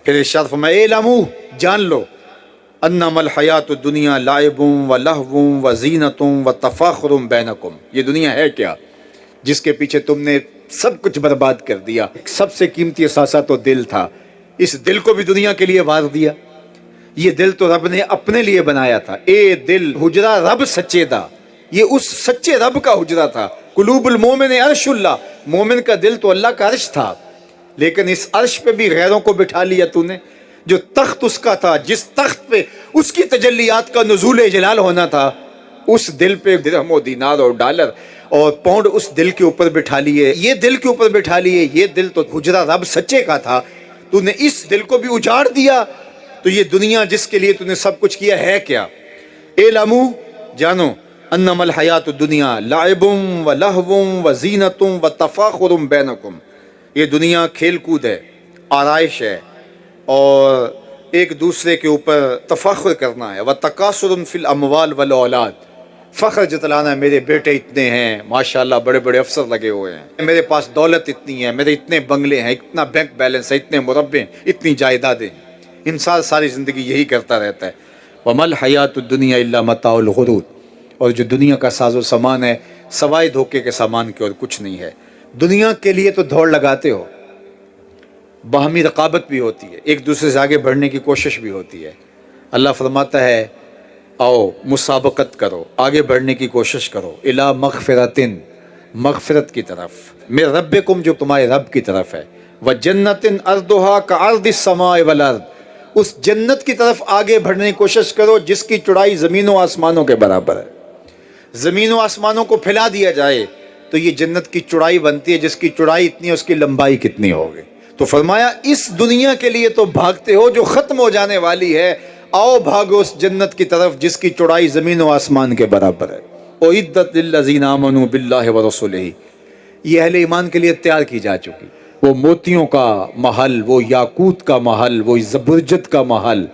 پھر ارشاد فرمایا اعلموا، جان لو، انما الحیات الدنیا لعب و لہو و زینت و تفاخر بینکم، یہ دنیا ہے کیا جس کے پیچھے تم نے سب کچھ برباد کر دیا۔ سب سے قیمتی اثاثہ تو دل تھا، اس دل کو بھی دنیا کے لیے وار دیا۔ یہ دل تو رب نے اپنے لیے بنایا تھا، اے دل حجرہ رب سچے دا، یہ اس سچے رب کا حجرہ تھا۔ قلوب المومن عرش اللہ، مومن کا دل تو اللہ کا عرش تھا، لیکن اس عرش پہ بھی غیروں کو بٹھا لیا تو نے۔ جو تخت اس کا تھا، جس تخت پہ اس کی تجلیات کا نزول جلال ہونا تھا، اس دل پہ درہم و دینار اور ڈالر اور پاؤنڈ اس دل کے اوپر بٹھا لیے، یہ دل کے اوپر بٹھا لیے۔ یہ دل تو حجرہ رب سچے کا تھا، تو نے اس دل کو بھی اجاڑ دیا۔ تو یہ دنیا جس کے لیے تو نے سب کچھ کیا ہے کیا؟ اعلموا، جانو، انما الحیات الدنیا لعب و لہو و زینت و تفاخر بینکم، یہ دنیا کھیل کود ہے، آرائش ہے، اور ایک دوسرے کے اوپر تفاخر کرنا ہے۔ وتکاثر فی الاموال والاولاد، فخر جتلانا، میرے بیٹے اتنے ہیں، ماشاءاللہ بڑے بڑے افسر لگے ہوئے ہیں، میرے پاس دولت اتنی ہے، میرے اتنے بنگلے ہیں، اتنا بینک بیلنس ہے، اتنے مربع، اتنی جائیدادیں۔ انسان ساری زندگی یہی کرتا رہتا ہے۔ وما الحیات الدنیا الا متاع الغرور، اور جو دنیا کا ساز و سامان ہے سوائے دھوکے کے سامان کے اور کچھ نہیں ہے۔ دنیا کے لیے تو دوڑ لگاتے ہو، باہمی رقابت بھی ہوتی ہے، ایک دوسرے سے آگے بڑھنے کی کوشش بھی ہوتی ہے۔ اللہ فرماتا ہے آؤ مسابقت کرو، آگے بڑھنے کی کوشش کرو، الی مغفرتن، مغفرت کی طرف، من ربکم، جو تمہارے رب کی طرف ہے، وجنت ارضھا کعرض السماء والارض، اس جنت کی طرف آگے بڑھنے کی کوشش کرو جس کی چوڑائی زمین و آسمانوں کے برابر ہے۔ زمین و آسمانوں کو پھیلا دیا جائے تو یہ جنت کی چوڑائی بنتی ہے، جس کی چوڑائی اتنی ہے اس کی لمبائی کتنی ہوگی۔ تو فرمایا اس دنیا کے لیے تو بھاگتے ہو جو ختم ہو جانے والی ہے، آؤ بھاگو اس جنت کی طرف جس کی چوڑائی زمین و آسمان کے برابر ہے۔ اعدت للذین آمنوا باللہ ورسولہ، یہ اہل ایمان کے لیے تیار کی جا چکی، وہ موتیوں کا محل، وہ یاقوت کا محل، وہ زبرجد کا محل،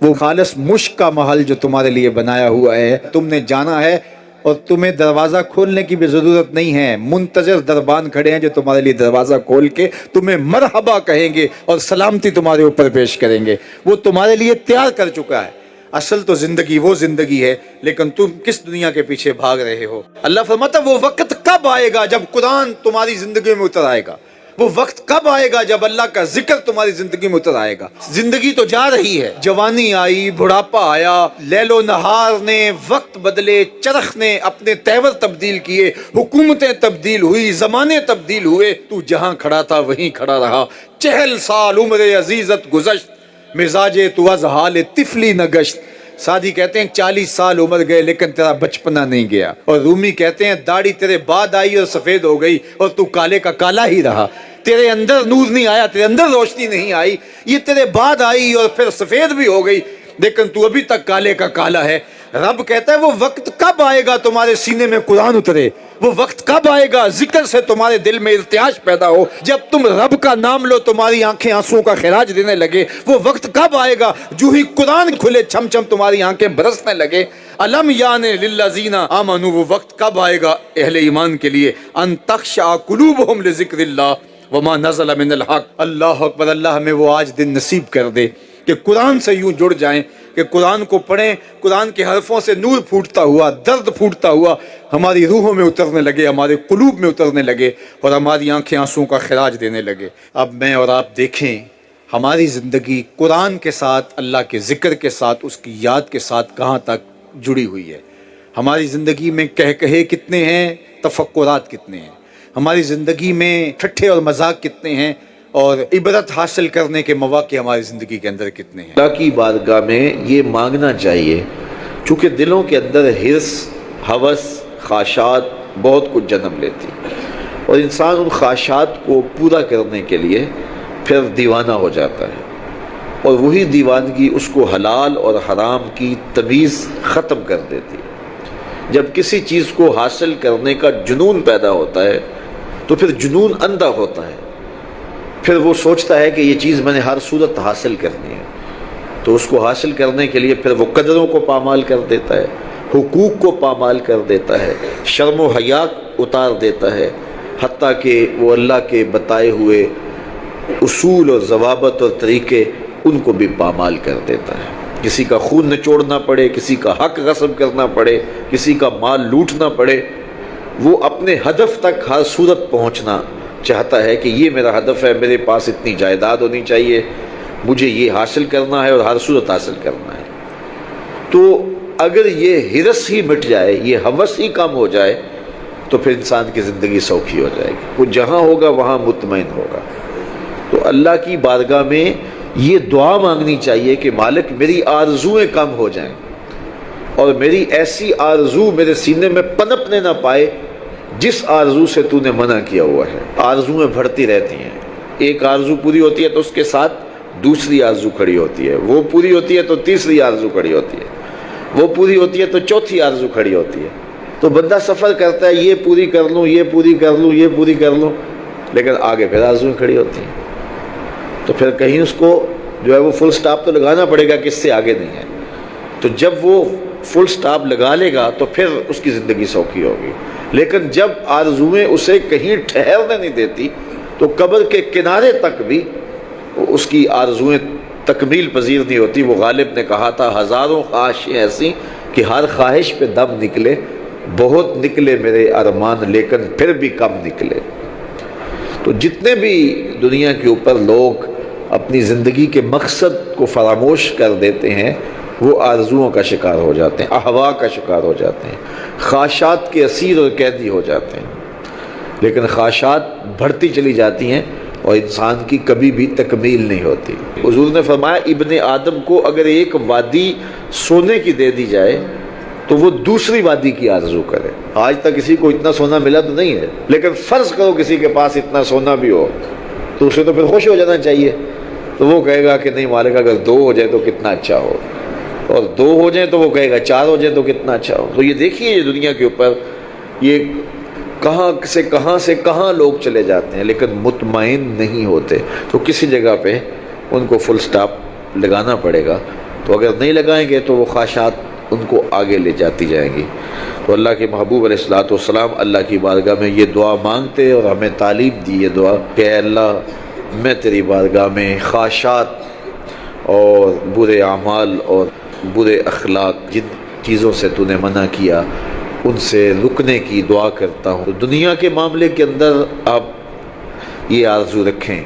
وہ خالص مشک کا محل جو تمہارے لیے بنایا ہوا ہے، تم نے جانا ہے، اور تمہیں دروازہ کھولنے کی بھی ضرورت نہیں ہے، منتظر دربان کھڑے ہیں جو تمہارے لیے دروازہ کھول کے تمہیں مرحبا کہیں گے اور سلامتی تمہارے اوپر پیش کریں گے، وہ تمہارے لیے تیار کر چکا ہے۔ اصل تو زندگی وہ زندگی ہے، لیکن تم کس دنیا کے پیچھے بھاگ رہے ہو؟ اللہ فرماتا وہ وقت کب آئے گا جب قرآن تمہاری زندگی میں اتر آئے گا، وہ وقت کب آئے گا جب اللہ کا ذکر تمہاری زندگی میں اتر آئے گا۔ زندگی تو جا رہی ہے، جوانی آئی، بڑھاپا آیا، لیل و نہار نے وقت بدلے، چرخ نے اپنے تیور تبدیل کیے، حکومتیں تبدیل ہوئی، زمانے تبدیل ہوئے، تو جہاں کھڑا تھا وہیں کھڑا رہا۔ 40 سال عمر عزیزت گزشت، مزاج تو از حال طفلی نہ گشت۔ سادی کہتے ہیں 40 سال عمر گئے لیکن تیرا بچپنا نہیں گیا، اور رومی کہتے ہیں داڑھی تیرے بعد آئی اور سفید ہو گئی اور تو کالے کا کالا ہی رہا۔ تیرے اندر نور نہیں آیا، تیرے اندر روشنی نہیں آئی، یہ تیرے بعد آئی اور پھر سفید بھی ہو گئی، لیکن تو ابھی تک کالے کا کالا ہے۔ رب کہتا ہے وہ وقت کب آئے گا تمہارے سینے میں قرآن اترے، وہ وقت کب آئے گا ذکر سے تمہارے دل میں ارتعاش پیدا ہو، جب تم رب کا نام لو تمہاری آنکھیں آنسوں کا خراج دینے لگے، وہ وقت کب آئے گا جو ہی قرآن کھلے چھم چھم تمہاری آنکھیں برسنے لگے۔ الم یعن للذین آمنوا، وہ وقت کب آئے گا اہل ایمان کے لیے، ان تخشع قلوبہم لذکر اللہ وما نزل من الحق۔ اللہ اکبر، اللہ ہمیں وہ آج دن نصیب کر دے کہ قرآن سے یوں جڑ جائیں کہ قرآن کو پڑھیں، قرآن کے حرفوں سے نور پھوٹتا ہوا، درد پھوٹتا ہوا ہماری روحوں میں اترنے لگے، ہمارے قلوب میں اترنے لگے، اور ہماری آنکھیں آنسوں کا خراج دینے لگے۔ اب میں اور آپ دیکھیں ہماری زندگی قرآن کے ساتھ، اللہ کے ذکر کے ساتھ، اس کی یاد کے ساتھ کہاں تک جڑی ہوئی ہے۔ ہماری زندگی میں کہے کتنے ہیں، تفکرات کتنے ہیں، ہماری زندگی میں ٹھٹھے اور مذاق کتنے ہیں، اور عبرت حاصل کرنے کے مواقع ہماری زندگی کے اندر کتنے ہیں۔ اللہ کی بارگاہ میں یہ مانگنا چاہیے، چونکہ دلوں کے اندر حرص، ہوس، خواہشات بہت کچھ جنم لیتی، اور انسان ان خواہشات کو پورا کرنے کے لیے پھر دیوانہ ہو جاتا ہے، اور وہی دیوانگی اس کو حلال اور حرام کی تمیز ختم کر دیتی ہے۔ جب کسی چیز کو حاصل کرنے کا جنون پیدا ہوتا ہے تو پھر جنون اندھا ہوتا ہے، پھر وہ سوچتا ہے کہ یہ چیز میں نے ہر صورت حاصل کرنی ہے، تو اس کو حاصل کرنے کے لیے پھر وہ قدروں کو پامال کر دیتا ہے، حقوق کو پامال کر دیتا ہے، شرم و حیا اتار دیتا ہے، حتیٰ کہ وہ اللہ کے بتائے ہوئے اصول اور ضوابط اور طریقے ان کو بھی پامال کر دیتا ہے۔ کسی کا خون نچوڑنا پڑے، کسی کا حق غصب کرنا پڑے، کسی کا مال لوٹنا پڑے، وہ اپنے ہدف تک ہر صورت پہنچنا چاہتا ہے کہ یہ میرا ہدف ہے، میرے پاس اتنی جائیداد ہونی چاہیے، مجھے یہ حاصل کرنا ہے اور ہر صورت حاصل کرنا ہے۔ تو اگر یہ ہرس ہی مٹ جائے، یہ ہوس ہی کم ہو جائے، تو پھر انسان کی زندگی سوکھی ہو جائے گی، وہ جہاں ہوگا وہاں مطمئن ہوگا۔ تو اللہ کی بارگاہ میں یہ دعا مانگنی چاہیے کہ مالک میری آرزوئیں کم ہو جائیں اور میری ایسی آرزو میرے سینے میں پنپنے نہ پائے جس آرزو سے تو نے منع کیا ہوا ہے۔ آرزوئیں بڑھتی رہتی ہیں، ایک آرزو پوری ہوتی ہے تو اس کے ساتھ دوسری آرزو کھڑی ہوتی ہے، وہ پوری ہوتی ہے تو تیسری آرزو کھڑی ہوتی ہے، وہ پوری ہوتی ہے تو چوتھی آرزو کھڑی ہوتی ہے۔ تو بندہ سفر کرتا ہے، یہ پوری کر لوں، یہ پوری کر لوں، یہ پوری کر لوں، لیکن آگے پھر آرزویں کھڑی ہوتی ہیں۔ تو پھر کہیں اس کو جو ہے وہ فل سٹاپ تو لگانا پڑے گا کہ اس سے آگے نہیں ہے۔ تو جب وہ فل سٹاپ لگا لے گا تو پھر اس کی زندگی سوکھی ہوگی۔ لیکن جب آرزویں اسے کہیں ٹھہرنے نہیں دیتی تو قبر کے کنارے تک بھی اس کی آرزویں تکمیل پذیر نہیں ہوتی۔ وہ غالب نے کہا تھا ہزاروں خواہشیں ایسی کہ ہر خواہش پہ دم نکلے، بہت نکلے میرے ارمان لیکن پھر بھی کم نکلے۔ تو جتنے بھی دنیا کے اوپر لوگ اپنی زندگی کے مقصد کو فراموش کر دیتے ہیں، وہ آرزوؤں کا شکار ہو جاتے ہیں، اہوا کا شکار ہو جاتے ہیں، خواہشات کے اسیر اور قیدی ہو جاتے ہیں۔ لیکن خواہشات بڑھتی چلی جاتی ہیں اور انسان کی کبھی بھی تکمیل نہیں ہوتی۔ حضور نے فرمایا ابن آدم کو اگر ایک وادی سونے کی دے دی جائے تو وہ دوسری وادی کی آرزو کرے۔ آج تک کسی کو اتنا سونا ملا تو نہیں ہے، لیکن فرض کرو کسی کے پاس اتنا سونا بھی ہو تو اسے تو پھر خوش ہو جانا چاہیے۔ تو وہ کہے گا کہ نہیں مالک اگر 2 ہو جائے تو کتنا اچھا ہو، اور 2 ہو جائیں تو وہ کہے گا 4 ہو جائیں تو کتنا اچھا ہو۔ تو یہ دیکھیے یہ دنیا کے اوپر یہ کہاں سے کہاں لوگ چلے جاتے ہیں لیکن مطمئن نہیں ہوتے۔ تو کسی جگہ پہ ان کو فل سٹاپ لگانا پڑے گا، تو اگر نہیں لگائیں گے تو وہ خواہشات ان کو آگے لے جاتی جائیں گی۔ تو اللہ کے محبوب علیہ الصلوۃ والسلام اللہ کی بارگاہ میں یہ دعا مانگتے اور ہمیں تعلیم دی یہ دعا کہ اے اللہ میں تیری بارگاہ میں خواہشات اور برے اعمال اور برے اخلاق جن چیزوں سے تو نے منع کیا ان سے رکنے کی دعا کرتا ہوں۔ تو دنیا کے معاملے کے اندر آپ یہ آرزو رکھیں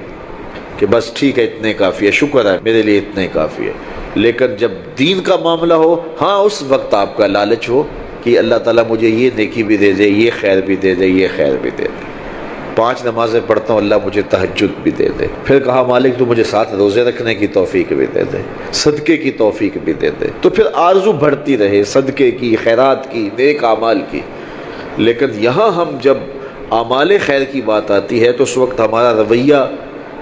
کہ بس ٹھیک ہے اتنے کافی ہے، شکر ہے میرے لیے اتنے کافی ہے۔ لیکن جب دین کا معاملہ ہو، ہاں اس وقت آپ کا لالچ ہو کہ اللہ تعالیٰ مجھے یہ نیکی بھی دے دے، یہ خیر بھی دے دے، یہ خیر بھی دے دے۔ 5 نمازیں پڑھتا ہوں، اللہ مجھے تہجد بھی دے دے۔ پھر کہا مالک تو مجھے 7 روزے رکھنے کی توفیق بھی دے دے، صدقے کی توفیق بھی دے دے۔ تو پھر آرزو بڑھتی رہے صدقے کی، خیرات کی، نیک اعمال کی۔ لیکن یہاں ہم جب اعمال خیر کی بات آتی ہے تو اس وقت ہمارا رویہ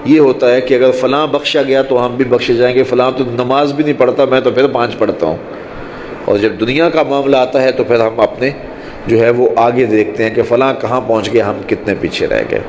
یہ ہوتا ہے کہ اگر فلاں بخشا گیا تو ہم بھی بخشے جائیں گے، فلاں تو نماز بھی نہیں پڑھتا، میں تو پھر 5 پڑھتا ہوں۔ اور جب دنیا کا معاملہ آتا ہے تو پھر ہم اپنے جو ہے وہ آگے دیکھتے ہیں کہ فلاں کہاں پہنچ گئے، ہم کتنے پیچھے رہ گئے۔